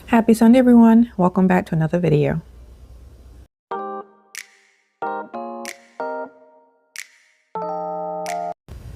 Happy Sunday, everyone. Welcome back to another video.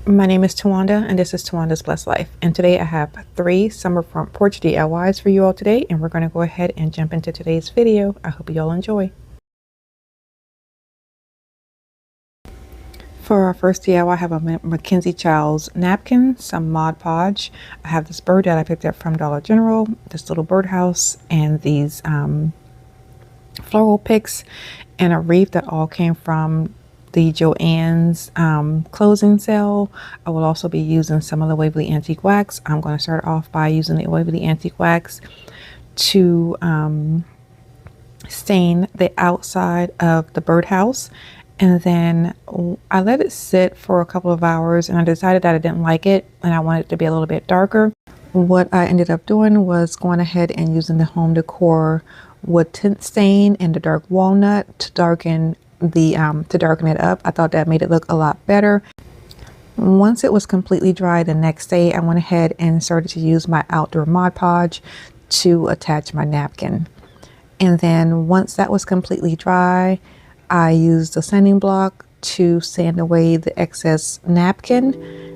My name is Tawanda and this is Tawanda's Blessed Life. And today I have 3 summer front porch DIYs for you all today. And we're going to go ahead and jump into today's video. I hope you all enjoy. For our first DIY, I have a Mackenzie Child's napkin, some Mod Podge. I have this bird that I picked up from Dollar General, this little birdhouse, and these floral picks, and a wreath that all came from the Joann's closing sale. I will also be using some of the Waverly Antique Wax. I'm going to start off by using the Waverly Antique Wax to stain the outside of the birdhouse. And then I let it sit for a couple of hours and I decided that I didn't like it and I wanted it to be a little bit darker. What I ended up doing was going ahead and using the Home Decor wood tint stain and the dark walnut to darken it up. I thought that made it look a lot better. Once it was completely dry the next day, I went ahead and started to use my outdoor Mod Podge to attach my napkin. And then once that was completely dry, I used a sanding block to sand away the excess napkin.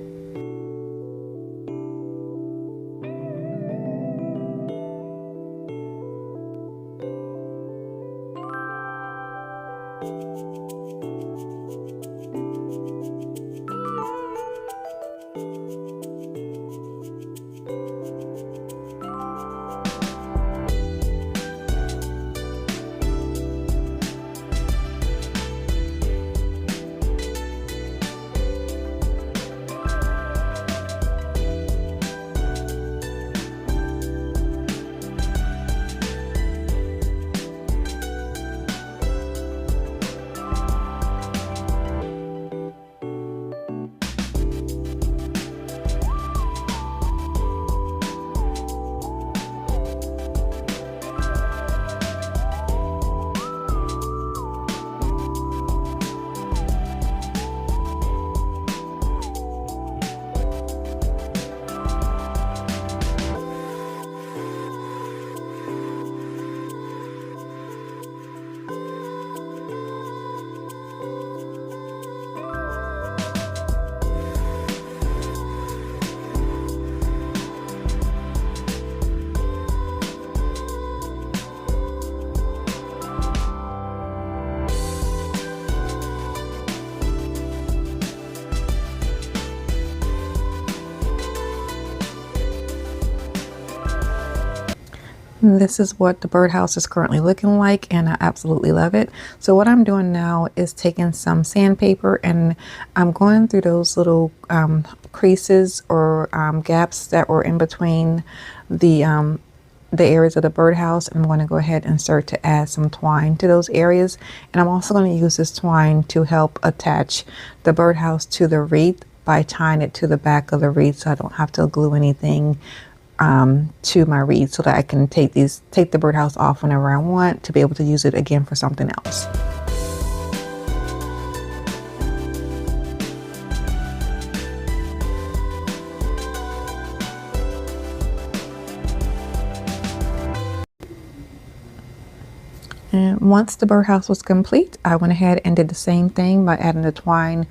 This is what the birdhouse is currently looking like and I absolutely love it. So what I'm doing now is taking some sandpaper and I'm going through those little creases or gaps that were in between the areas of the birdhouse, and I'm going to go ahead and start to add some twine to those areas. And I'm also going to use this twine to help attach the birdhouse to the wreath by tying it to the back of the wreath so I don't have to glue anything to my wreath, so that I can take the birdhouse off whenever I want to be able to use it again for something else. And once the birdhouse was complete, I went ahead and did the same thing by adding the twine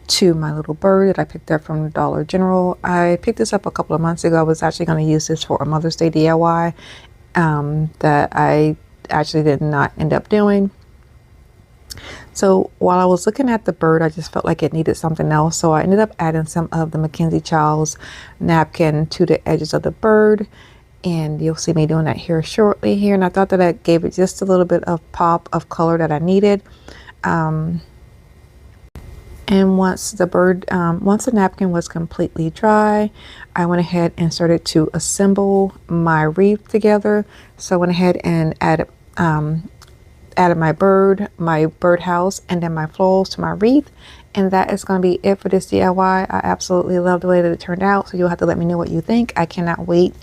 to my little bird that I picked up from the Dollar General. I picked this up a couple of months ago. I was actually going to use this for a Mother's Day DIY that I actually did not end up doing. So while I was looking at the bird, I just felt like it needed something else. So I ended up adding some of the Mackenzie Child's napkin to the edges of the bird. And you'll see me doing that here shortly here. And I thought that I gave it just a little bit of pop of color that I needed. And once the napkin was completely dry, I went ahead and started to assemble my wreath together. So I went ahead and added my birdhouse, and then my florals to my wreath. And that is going to be it for this DIY. I absolutely love the way that it turned out. So you'll have to let me know what you think. I cannot wait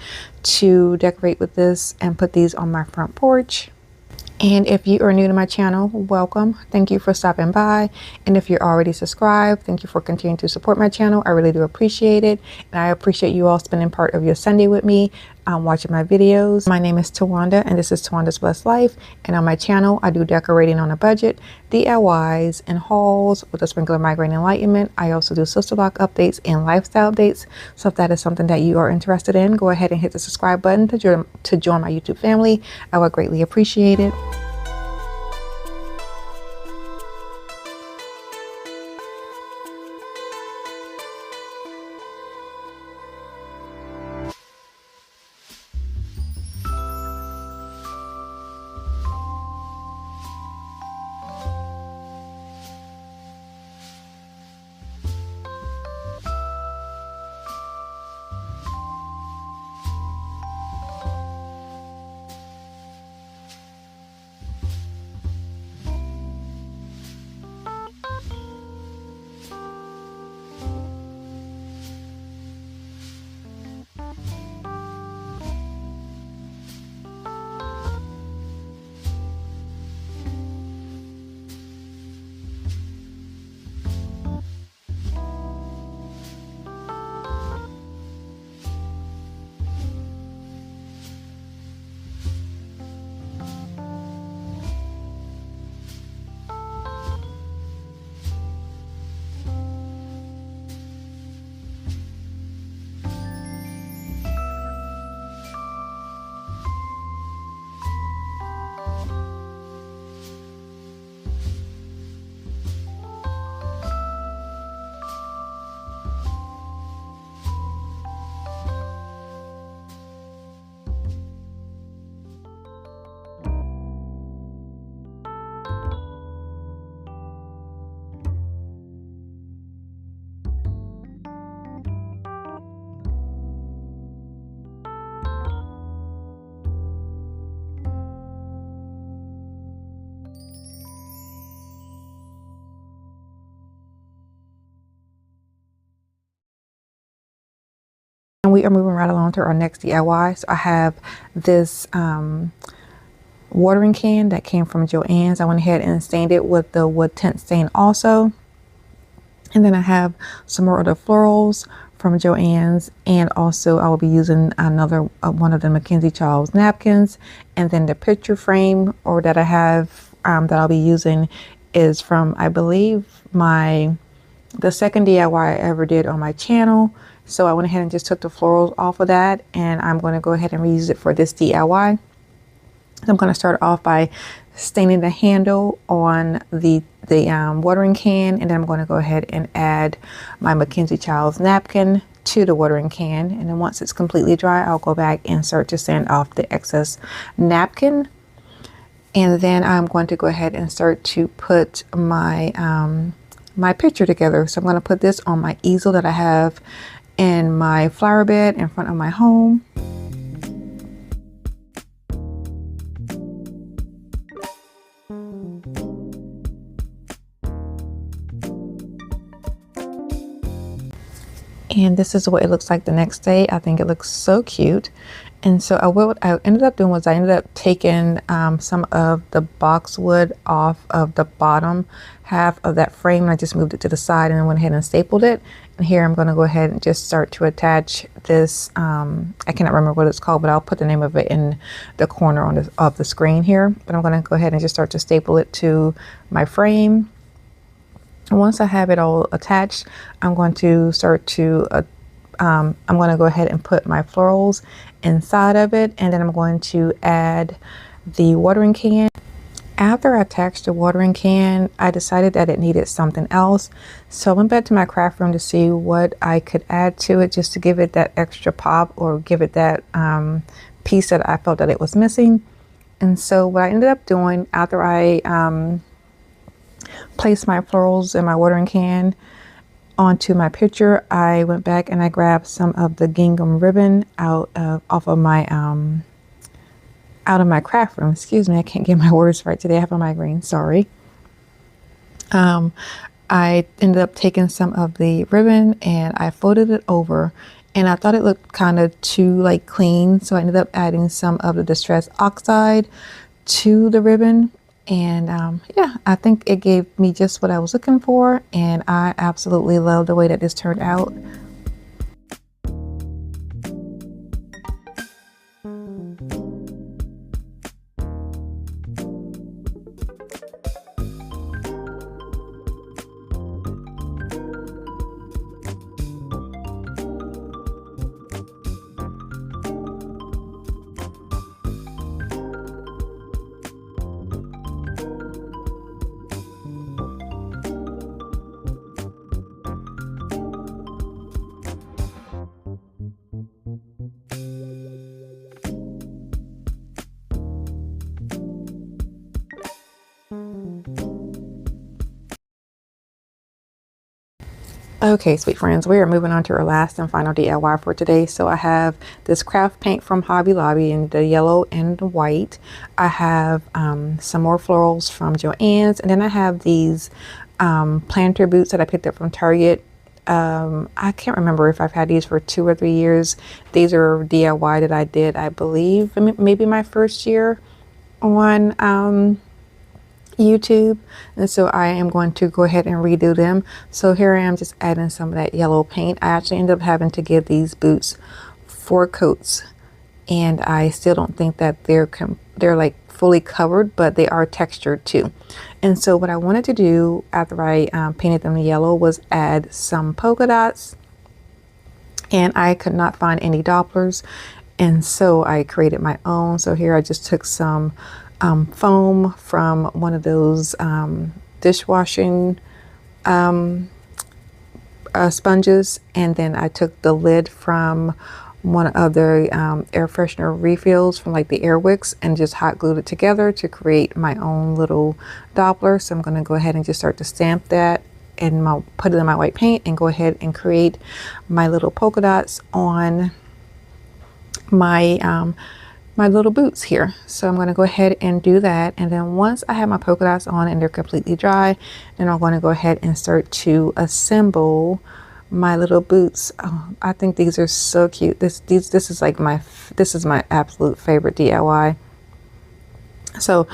to decorate with this and put these on my front porch. And if you are new to my channel, welcome. Thank you for stopping by. And if you're already subscribed, thank you for continuing to support my channel. I really do appreciate it. And I appreciate you all spending part of your Sunday with me. watching my videos. My name is Tawanda and this is Tawanda's Blessed Life, and on my channel I do decorating on a budget, DIYs, and hauls with a sprinkle of migraine enlightenment. I also do sister block updates and lifestyle updates. So if that is something that you are interested in, go ahead and hit the subscribe button to join my YouTube family. I would greatly appreciate it. And we are moving right along to our next DIY. So I have this watering can that came from Joann's. I went ahead and stained it with the wood tint stain also. And then I have some more of the florals from Joann's, and also I will be using another one of the Mackenzie Charles napkins. And then the picture frame or that I have that I'll be using is from, I believe, the second DIY I ever did on my channel. So I went ahead and just took the florals off of that, and I'm going to go ahead and reuse it for this DIY. I'm going to start off by staining the handle on the watering can, and then I'm going to go ahead and add my Mackenzie Childs napkin to the watering can. And then once it's completely dry, I'll go back and start to sand off the excess napkin. And then I'm going to go ahead and start to put my my picture together. So I'm going to put this on my easel that I have in my flower bed in front of my home. And this is what it looks like the next day. I think it looks so cute. And so what I ended up doing was I ended up taking some of the boxwood off of the bottom half of that frame. And I just moved it to the side and then went ahead and stapled it. And here I'm going to go ahead and just start to attach this. I cannot remember what it's called, but I'll put the name of it in the corner of the screen here. But I'm going to go ahead and just start to staple it to my frame. And once I have it all attached, I'm going to start to I'm going to go ahead and put my florals inside of it, and then I'm going to add the watering can. After I attached the watering can, I decided that it needed something else. So I went back to my craft room to see what I could add to it just to give it that extra pop or give it that piece that I felt that it was missing. And so what I ended up doing after I placed my florals in my watering can onto my picture, I went back and I grabbed some of the gingham ribbon off of my craft room. Excuse me, I can't get my words right today. I have a migraine, sorry. I ended up taking some of the ribbon and I folded it over, and I thought it looked kind of too like clean, so I ended up adding some of the Distress Oxide to the ribbon. And yeah, I think it gave me just what I was looking for, and I absolutely love the way that this turned out. Okay, sweet friends, we are moving on to our last and final DIY for today. So I have this craft paint from Hobby Lobby in the yellow and the white. I have some more florals from Joann's, and then I have these planter boots that I picked up from Target. I can't remember if I've had these for 2 or 3 years. These are DIY that I did, I believe, maybe my first year on YouTube, and so I am going to go ahead and redo them. So here I am just adding some of that yellow paint. I actually ended up having to give these boots 4 coats, and I still don't think that they're like fully covered, but they are textured too. And so what I wanted to do after I painted them yellow was add some polka dots, and I could not find any Dopplers, and so I created my own. So here I just took some foam from one of those dishwashing sponges, and then I took the lid from one of the air freshener refills from like the Air Wicks and just hot glued it together to create my own little Doppler. So I'm going to go ahead and just start to stamp that and put it in my white paint and go ahead and create my little polka dots on my my little boots here. So I'm going to go ahead and do that, and then once I have my polka dots on and they're completely dry, then I'm going to go ahead and start to assemble my little boots. Oh, I think these are so cute. This is like this is my absolute favorite DIY. So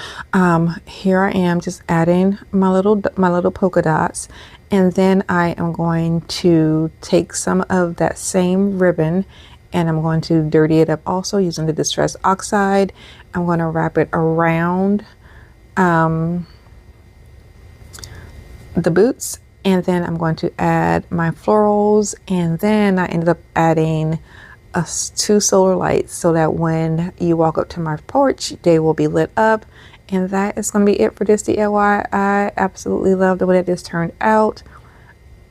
here I am just adding my little polka dots, and then I am going to take some of that same ribbon and I'm going to dirty it up also using the Distress Oxide. I'm going to wrap it around the boots, and then I'm going to add my florals, and then I ended up adding 2 solar lights so that when you walk up to my porch, they will be lit up. And that is going to be it for this DIY. I absolutely love the way that this turned out.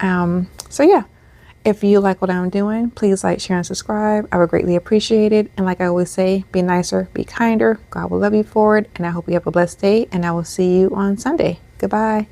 So yeah. If you like what I'm doing, please like, share, and subscribe. I would greatly appreciate it. And like I always say, be nicer, be kinder. God will love you for it. And I hope you have a blessed day. And I will see you on Sunday. Goodbye.